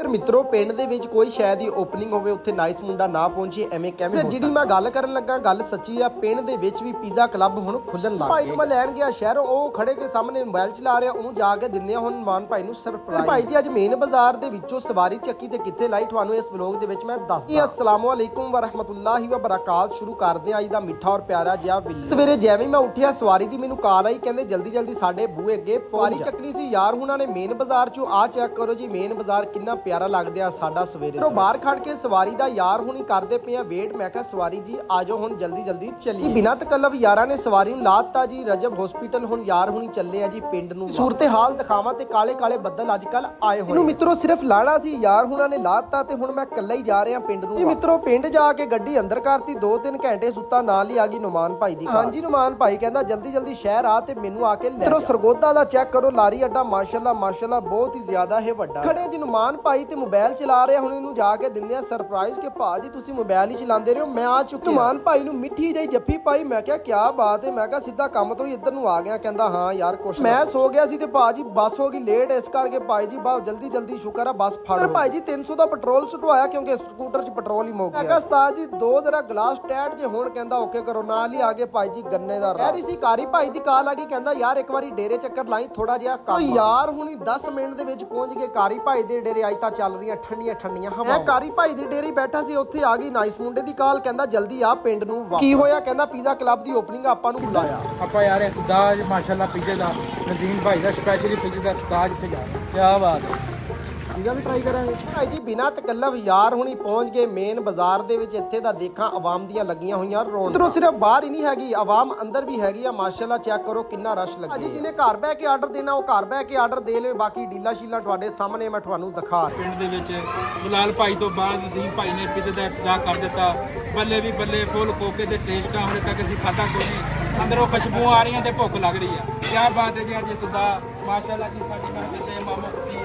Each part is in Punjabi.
ਮਿੱਤਰੋ ਪਿੰਡ ਦੇ ਵਿੱਚ ਕੋਈ ਸ਼ੈ ਦੀ ਓਪਨਿੰਗ ਹੋਵੇ ਉੱਥੇ ਨਾਈਸ ਮੁੰਡਾ ਨਾ ਪਹੁੰਚੇ ਐਵੇਂ ਕਿਵੇਂ ਹੋ ਜਿਹੜੀ ਮੈਂ ਗੱਲ ਕਰਨ ਲੱਗਾ ਗੱਲ ਸੱਚੀ ਆ। ਪਿੰਡ ਦੇ ਵਿੱਚ ਵੀ ਪੀਜ਼ਾ ਕਲੱਬ ਹੁਣ ਖੁੱਲਣ ਲੱਗ ਗਏ। ਭਾਈ ਨੂੰ ਮੈਂ ਲੈਣ ਗਿਆ ਸ਼ਹਿਰੋਂ, ਉਹ ਖੜੇ ਕੇ ਸਾਹਮਣੇ ਮੋਬਾਈਲ ਚਲਾ ਰਿਹਾ, ਉਹਨੂੰ ਜਾ ਕੇ ਦਿੰਦੇ ਆ ਹੁਣ ਮਾਨ ਭਾਈ ਨੂੰ ਸਰਪ੍ਰਾਈਜ਼। ਭਾਈ ਜੀ ਅੱਜ ਮੇਨ ਬਾਜ਼ਾਰ ਦੇ ਵਿੱਚੋਂ ਸਵਾਰੀ ਚੱਕੀ ਤੇ ਕਿੱਥੇ ਲਾਈ ਤੁਹਾਨੂੰ ਇਸ ਵਲੋਗ ਦੇ ਵਿੱਚ ਮੈਂ ਦੱਸਦਾ। ਅਸਲਾਮੁ ਅਲੈਕੁਮ ਵਰਹਿਮਤੁਲਾਹਿ ਵਬਰਕਾਤ। ਸ਼ੁਰੂ ਕਰਦੇ ਆ ਅੱਜ ਦਾ ਮਿੱਠਾ ਔਰ ਪਿਆਰਾ ਜਿਹਾ ਵੀਡੀਓ। ਸਵੇਰੇ ਜਿਵੇਂ ਮੈਂ ਉੱਠਿਆ ਸਵਾਰੀ ਦੀ ਮੈਨੂੰ ਕਾਲ ਆਈ, ਕਹਿੰਦੇ ਜਲਦੀ ਜਲਦੀ ਸਾਡੇ ਬੂਹੇ ਅੱਗੇ ਸਵਾਰੀ ਚੱਕਣੀ ਸੀ ਯਾਰ। ਉਹਨਾਂ ਨੇ ਮੇਨ ਬਾਜ਼ਾਰ ਚੋਂ ਆ ਚੈੱਕ ਕਰੋ ਜੀ, ਮੇਨ ਬਾਜ਼ਾਰ ਕਿੰਨਾ ਪਿਆਰਾ ਲੱਗਦਾ ਸਾਡਾ ਸਵੇਰੇ। ਤੋਂ ਬਾਹਰ ਖੜ ਕੇ ਸਵਾਰੀ ਦਾ ਯਾਰ ਹੁਣੀ ਕਰਦੇ ਪਏ ਆ ਵੇਟ। ਮੈਂ ਕਿਹਾ ਸਵਾਰੀ ਜੀ ਆਜੋ ਹੁਣ ਜਲਦੀ ਜਲਦੀ ਚੱਲੀਏ। ਬਿਨਾਂ ਤਕੱਲਫ ਯਾਰਾਂ ਨੇ ਸਵਾਰੀ ਨੂੰ ਲਾਤਾ ਜੀ ਰਜਬ ਹਸਪੀਟਲ। ਹੁਣ ਯਾਰ ਹੁਣੀ ਚੱਲੇ ਆ ਜੀ ਪਿੰਡ ਨੂੰ। ਸੂਰਤ ਹਾਲ ਦਿਖਾਵਾਂ ਤੇ ਕਾਲੇ ਕਾਲੇ ਬੱਦਲ ਅੱਜ ਕੱਲ ਆਏ ਹੋਏ। ਇਹਨੂੰ ਮਿੱਤਰੋ ਸਿਰਫ ਲਾਣਾ ਸੀ, ਯਾਰ ਹੁਣਾਂ ਨੇ ਲਾਤਾ ਤੇ ਹੁਣ ਮੈਂ ਇਕੱਲਾ ਹੀ ਜਾ ਰਿਹਾ ਪਿੰਡ ਨੂੰ। ਜੀ ਮਿੱਤਰੋ ਪਿੰਡ ਜਾ ਕੇ ਗੱਡੀ ਅੰਦਰ ਕਰਤੀ, 2-3 ਘੰਟੇ ਸੁੱਤਾ, ਨਾਲ ਹੀ ਆ ਗਈ ਨੁਮਾਨ ਭਾਈ ਦੀ। ਹਾਂਜੀ ਨੁਮਾਨ ਭਾਈ ਕਹਿੰਦਾ ਜਲਦੀ ਜਲਦੀ ਸ਼ਹਿਰ ਆ ਤੇ ਮੈਨੂੰ ਆ ਕੇ ਲੈ। ਮਿੱਤਰੋ ਸਰਗੋਦਾ ਦਾ ਚੈੱਕ ਕਰੋ, ਲਾਰੀ ਅੱਡਾ ਮਾਸ਼ਾਅੱਲਾ ਮਾਸ਼ਾਅੱਲਾ ਬਹੁਤ ਹੀ ਜ਼ਿਆਦਾ ਹੈ ਵੱਡਾ। ਖੜੇ ਜੀ ਨੁਮਾਨ ਭਾਈ ਤੇ ਮੋਬਾਈਲ ਚਲਾ ਰਿਹਾ। ਹੁਣ ਇਹਨੂੰ ਜਾ ਕੇ ਦਿੰਦੇ ਆ ਸਰਪ੍ਰਾਈਜ਼ ਕਿ ਭਾਜੀ ਤੁਸੀਂ ਮੋਬਾਈਲ ਹੀ ਚਲਾਉਂਦੇ ਰਹੋ, ਮੈਂ ਆ ਚੁੱਕਿਆ। ਨੁਮਾਨ ਭਾਈ ਨੂੰ ਮਿੱਠੀ ਜਿਹੀ ਜੱਫੀ ਪਾਈ। ਮੈਂ ਕਿਹਾ ਕੀ ਬਾਤ ਹੈ, ਮੈਂ ਕਿਹਾ ਸਿੱਧਾ ਕੰਮ ਤੋਂ ਹੀ ਇੱਧਰ ਨੂੰ ਆ ਗਿਆ। ਕਹਿੰਦਾ ਹਾਂ ਯਾਰ ਕੁਛ ਮੈਂ ਸੋ ਗਿਆ ਸੀ ਤੇ ਭਾਜੀ ਬੱਸ ਹੋ ਗਈ ਲੇਟ, ਇਸ ਕਰਕੇ ਭਾਈ ਜੀ ਬਾ ਜਲਦੀ ਜਲਦੀ ਸ਼ੁਕਰ ਆ ਬੱਸ ਫੜ। ਭਾਈ ਜੀ 300 ਦਾ ਪੈਟਰੋਲ ਸੁਟਵਾਇਆ ਕਿਉਂਕਿ ਸਕੂਟਰ 'ਚ ਪੈਟਰੋਲ ਹੀ ਮੁੱਕ ਗਿਆ। ਮੈਂ ਕਿਹਾ ਉਸਤਾਦ ਜੀ ਦੋ ਜ਼ਰਾ ਗਲਾਸ ਟੈਟ ਜੇ ਹੁਣ। ਕਹਿੰਦਾ ਓਕੇ ਕਰੋ। ਨਾਲ ਹੀ ਆ ਗਏ ਭਾਈ ਜੀ ਗੰਨੇ ਦਾ ਰਸ। ਕਹਿ ਰਹੀ ਸੀ ਕਾਰੀ ਭਾਈ ਦੀ ਕਾਲ ਆ ਗਈ, ਕਹਿੰਦਾ ਯਾਰ ਇੱਕ ਵਾਰੀ ਡੇਰੇ ਚੱਕਰ ਲਾਈ ਥੋੜਾ ਜਿਹਾ ਕੰਮ। ਯਾਰ ਹੁਣੀ 10 ਮਿੰਟ ਦੇ ਵਿੱਚ ਪਹੁੰਚ ਗਏ ਕਾਰੀ ਭਾਈ ਦੇ ਡੇਰੇ। ਅੱਜ ਤਾਂ ਚੱਲ ਰਹੀਆਂ ਠੰਡੀਆਂ ਠੰਡੀਆਂ ਹਵਾ। ਮੈਂ ਕਾਰੀ ਭਾਈ ਦੇ ਡੇਰੇ ਬੈਠਾ ਸੀ, ਉੱਥੇ ਆ ਗਈ ਨਾਈਸ ਮੁੰਡੇ ਦੀ ਕਾਲ। ਕਹਿੰਦਾ ਜਲਦੀ ਆ ਪਿੰਡ ਨੂੰ। ਕੀ ਹੋਇਆ? ਕਹਿੰਦਾ ਪੀਜ਼ਾ ਕਲੱਬ ਦੀ ਓਪਨਿੰਗ ਆਪਾਂ ਨੂੰ ਬੁਲਾਇਆ। ਆਪਾਂ ਯਾਰ ਇਸਦਾਜ ਮਾਸ਼ਾਅੱਲਾ ਪੀਜ਼ੇ ਦਾ ਨਦੀਮ ਭਾਈ ਦਾ ਸਪੈਸ਼ਲੀ ਪੀਜ਼ੇ ਦਾ ਇਸਦਾਜ ਤੇ ਜਾ ਕੀ ਬਾਤ ਹੈ। ਪੀਜ਼ਾ ਵੀ ਟਰਾਈ ਕਰਾਂਗੇ ਭਾਈ ਜੀ ਬਿਨਾਂ ਤਕੱਲਫ। ਯਾਰ ਹੁਣੀ ਪਹੁੰਚ ਗਏ ਮੇਨ ਬਾਜ਼ਾਰ ਦੇ ਵਿੱਚ। ਇੱਥੇ ਦਾ ਦੇਖਾਂ ਆਵਾਮ ਦੀਆਂ ਲੱਗੀਆਂ ਹੋਈਆਂ ਰੌਣਕਾਂ। ਇੱਧਰੋਂ ਸਿਰਫ ਬਾਹਰ ਹੀ ਨਹੀਂ ਹੈਗੀ, ਆਵਾਮ ਅੰਦਰ ਵੀ ਹੈਗੀ ਆ ਮਾਸ਼ਾਅੱਲਾ। ਚੈੱਕ ਕਰੋ ਕਿੰਨਾ ਰਸ਼ ਲੱਗਿਆ। ਜੀ ਜਿਹਨੇ ਘਰ ਬਹਿ ਕੇ ਆਰਡਰ ਦੇਣਾ ਉਹ ਘਰ ਬਹਿ ਕੇ ਆਰਡਰ ਦੇ ਲਵੇ। ਬਾਕੀ ਡੀਲਾ ਸ਼ੀਲਾ ਤੁਹਾਡੇ ਸਾਹਮਣੇ ਮੈਂ ਤੁਹਾਨੂੰ ਦਿਖਾ। ਪਿੰਡ ਦੇ ਵਿੱਚ ਬਲਾਲ ਭਾਈ ਤੋਂ ਬਾਅਦ ਨਦੀਮ ਭਾਈ ਨੇ ਪੀਜ਼ੇ ਦਾ ਇਫਤਤਾਹ ਕਰ ਦਿੱਤਾ। ਬੱਲੇ ਵੀ ਬੱਲੇ ਫੁੱਲ ਕੋਕੇ ਦੇ ਟੇਸਟਾਂ ਹਲੇ ਤੱਕ ਅਸੀਂ ਖਾਧਾ ਕੋਈ ਨਹੀਂ। ਅੰਦਰੋਂ ਖੁਸ਼ਬੂ ਆ ਰਹੀਆਂ ਤੇ ਭੁੱਖ ਲੱਗ ਰਹੀ ਆ। ਕੀ ਬਾਤ ਹੈ ਜੀ। ਅੱਜ ਇਸਦਾ ਮਾਸ਼ਾਅੱਲਾ ਜੀ ਸਾਡੀ ਮਸਜਿਦ ਦੇ ਇਮਾਮ ਮੁਫਤੀ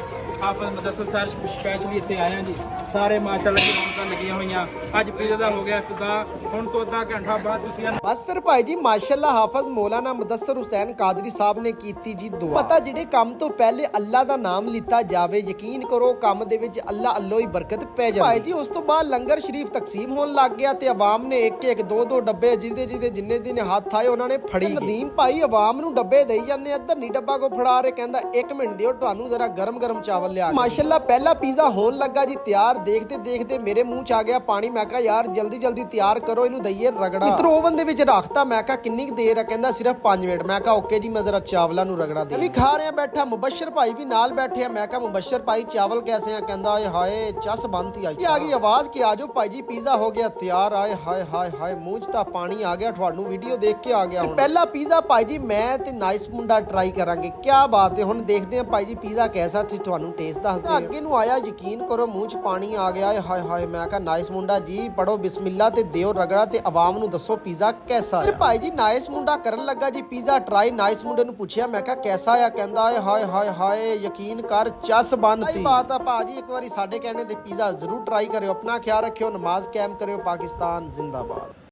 ਹਾਫਿਜ਼ ਮਦਰਸਾ ਸਰ ਸਪੈਸ਼ਲੀ ਇੱਥੇ ਆਏ ਹਾਂ ਜੀ। ਸਾਰੇ ਮਾਸ਼ਾਅੱਲਾ ਜੀ ਰੌਣਕਾਂ ਲੱਗੀਆਂ ਹੋਈਆਂ। ਅੱਜ ਪੀਜ਼ੇ ਦਾ ਹੋ ਗਿਆ ਇਫਤਤਾਹ। ਹੁਣ ਤੋਂ ਅੱਧਾ ਘੰਟਾ ਬਾਅਦ ਤੁਸੀਂ ਬਸ ਫਿਰ ਭਾਈ ਜੀ ਮਾਸ਼ਾਅੱਲਾ ਹਾਫਿਜ਼ ਮੌਲਾਨਾ ਮੁਦੱਸਰ ਹੁਸੈਨ ਕਾਦਰੀ ਸਾਹਿਬ ਨੇ ਕੀਤੀ ਜੀ ਦੁਆ। ਪਤਾ ਜਿਹੜੇ ਕੰਮ ਤੋਂ ਪਹਿਲੇ ਅੱਲਾ ਦਾ ਨਾਮ ਲਿੱਤਾ ਜਾਵੇ, ਯਕੀਨ ਕਰੋ ਕੰਮ ਦੇ ਵਿੱਚ ਅੱਲਾ ਅੱਲੋ ਹੀ ਬਰਕਤ ਪੈ ਜਾਵੇ। ਭਾਈ ਜੀ ਉਸ ਤੋਂ ਬਾਅਦ ਲੰਗਰ ਸ਼ਰੀਫ ਤਕਸੀਮ ਹੋਣ ਲੱਗ ਗਿਆ ਤੇ ਆਵਾਮ ਨੇ ਇੱਕ ਇੱਕ ਦੋ ਦੋ ਡੱਬੇ ਜਿਹਦੇ ਜਿੰਨੇ ਦਿਨ ਹੱਥ ਆਏ ਉਹਨਾਂ ਨੇ ਫੜੀ। ਨਦੀਮ ਭਾਈ ਆਵਾਮ ਨੂੰ ਡੱਬੇ ਦੇਈ ਜਾਂਦੇ, ਇੱਧਰ ਨਹੀਂ ਡੱਬਾ ਕੋ ਫੜਾ ਰਹੇ। ਕਹਿੰਦਾ 1 ਮਿੰਟ ਦਿਓ ਤੁਹਾਨੂੰ ਜ਼ਰਾ ਗਰਮ ਗਰਮ ਚਾਵਲ ਲਿਆ। ਮਾਸ਼ਾਅੱਲਾ ਪਹਿਲਾ ਪੀਜ਼ਾ ਹੋਣ ਲੱਗਾ ਜੀ ਤਿਆਰ। ਦੇਖਦੇ ਦੇਖਦੇ ਮੇਰੇ ਮੂੰਹ 'ਚ ਆ ਗਿਆ ਪਾਣੀ। ਮੈਂ ਕਿਹਾ ਯਾਰ ਜਲਦੀ ਜਲਦੀ ਤਿਆਰ ਕਰੋ, ਇਹਨੂੰ ਦਈਏ ਰਗੜਾ। ਮਿੱਤਰੋ ਓਵਨ ਦੇ ਵਿੱਚ ਰੱਖਤਾ। ਮੈਂ ਕਿਹਾ ਕਿੰਨੀ ਕੁ ਦੇਰ ਆ? ਕਹਿੰਦਾ ਸਿਰਫ 5 ਮਿੰਟ। ਮੈਂ ਕਿਹਾ ਓਕੇ ਜੀ ਮੈਂ ਜ਼ਰਾ ਚਾਵਲਾਂ ਨੂੰ ਰਗੜਾ ਦੇ। ਵੀ ਖਾ ਰਿਹਾ ਬੈਠਾ ਮੁਬਸ਼ਰ ਭਾਈ ਵੀ ਨਾਲ ਬੈਠੇ ਆ। ਮੈਂ ਕਿਹਾ ਮੁਬਸ਼ਰ ਭਾਈ ਚਾਵਲ ਕੈਸੇ ਆ? ਕਹਿੰਦਾ ਆਏ ਹਾਏ ਚੱਸ ਬੰਨਤੀ ਆ ਗਈ ਆਵਾਜ਼ ਕਿ ਆਜੋ ਭਾਈ ਜੀ ਪੀਜ਼ਾ ਹੋ ਗਿਆ ਤਿਆਰ। ਆਏ ਹਾਏ ਹਾਏ ਹਾਏ ਮੂੰਹ 'ਚ ਤਾਂ ਪਾਣੀ ਆ ਗਿਆ, ਤੁਹਾਨੂੰ ਵੀਡੀਓ ਦੇਖ ਕੇ ਆ ਗਿਆ। ਪਹਿਲਾ ਪੀਜ਼ਾ ਭਾਈ ਜੀ ਮੈਂ ਤੇ ਨਾਈਸ ਮੁੰਡਾ ਟਰਾਈ ਕਰਾਂਗੇ। ਕੀ ਬਾਤ ਹੈ। ਹੁਣ ਦੇਖਦੇ ਆ ਭਾਈ ਜੀ ਪੀਜ਼ਾ ਕੈਸਾ ਸੀ, ਤੁਹਾਨੂੰ ਟੇਸਟ ਦੱਸਦੇ। ਅੱਗੇ ਨੂੰ ਆਇਆ ਯਕੀਨ ਕਰੋ ਮੂੰਹ 'ਚ ਪਾਣੀ ਆ ਗਿਆ। ਹਾਏ ਹਾਏ ਮੈਂ ਕਿਹਾ ਨਾਈਸ ਮੁੰਡਾ ਜੀ ਪੜੋ ਬਿਸਮਿਲ੍ਲਾ ਤੇ ਦਿਓ ਰਗੜਾ ਤੇ ਆਵਾਮ ਨੂੰ ਦੱਸੋ ਪੀਜ਼ਾ ਕੈਸਾ ਹੈ। ਫਿਰ ਭਾਈ ਜੀ ਨਾਈਸ ਮੁੰਡਾ ਕਰਨ ਲੱਗਾ ਜੀ ਪੀਜ਼ਾ ਟਰਾਈ। ਨਾਈਸ ਮੁੰਡੇ ਨੂੰ ਪੁੱਛਿਆ ਮੈਂ ਕਿਹਾ ਕੈਸਾ ਆ? ਕਹਿੰਦਾ ਹਾਏ ਹਾਏ ਹਾਏ ਯਕੀਨ ਕਰ ਚੱਸ ਬੰਨਤੀ। ਬਾਤ ਆ ਭਾਜੀ ਇੱਕ ਵਾਰੀ ਸਾਡੇ ਕਹਿਣੇ ਤੇ ਪੀਜ਼ਾ ਜ਼ਰੂਰ ਟਰਾਈ ਕਰਿਓ। ਆਪਣਾ ਖਿਆਲ ਰੱਖਿਓ, ਨਮਾਜ਼ ਕਾਇਮ ਕਰਿਓ। ਪਾਕਿਸਤਾਨ ਜ਼ਿੰਦਾਬਾਦ।